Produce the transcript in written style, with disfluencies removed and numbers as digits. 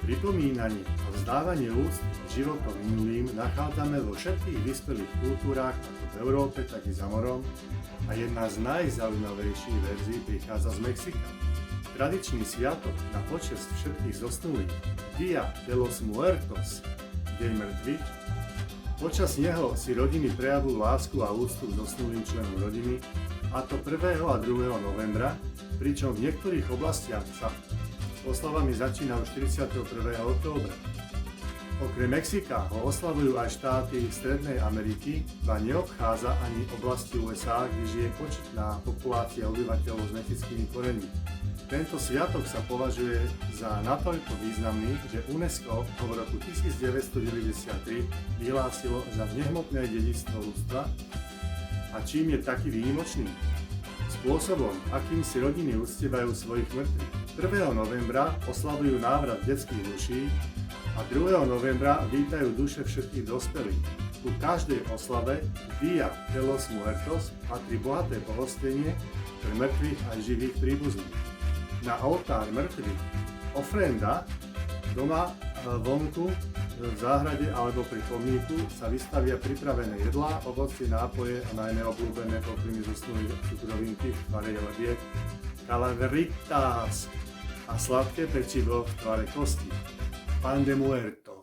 Pripomínanie a vzdávanie úcty životom minulým nachádzame vo všetkých vyspelých kultúrách ako v Európe, tak i za morom a jedna z najzaujímavejších verzií prichádza z Mexika. Tradičný sviatok na počesť všetkých zosnulých, Dia de los Muertos, Deň mŕtvych, počas neho si rodiny prejavujú lásku a úctu k zosnulým členom rodiny, a to 1. a 2. novembra, pričom v niektorých oblastiach sa oslavami začína už 41. októbra. Okrem Mexika ho oslavujú aj štáty Strednej Ameriky, a neobchádza ani oblasti USA, kde žije početná populácia obyvateľov s mexickými koreňmi. Tento sviatok sa považuje za natoľko významný, že UNESCO ho v roku 1993 vyhlásilo za nehmotné dedičstvo ľudstva. A čím je taký výnimočný? Spôsobom, akým si rodiny uctievajú svojich mŕtvych. 1. novembra oslavujú návrat detských duší a 2. novembra vítajú duše všetkých dospelých. Ku každej oslave Dia de los Muertos patrí bohaté pohostenie pre mŕtvych aj živých príbuzných. Na oltár mŕtvych ofrenda doma vonku v záhrade alebo pri pomníku sa vystavia pripravené jedlá, ovocie, nápoje a najmä obľúbené pokrmy zosnulých cukrovinky v tvare jelebiek, calaveritas a sladké pečivo v tvare kosti, pan de muerto.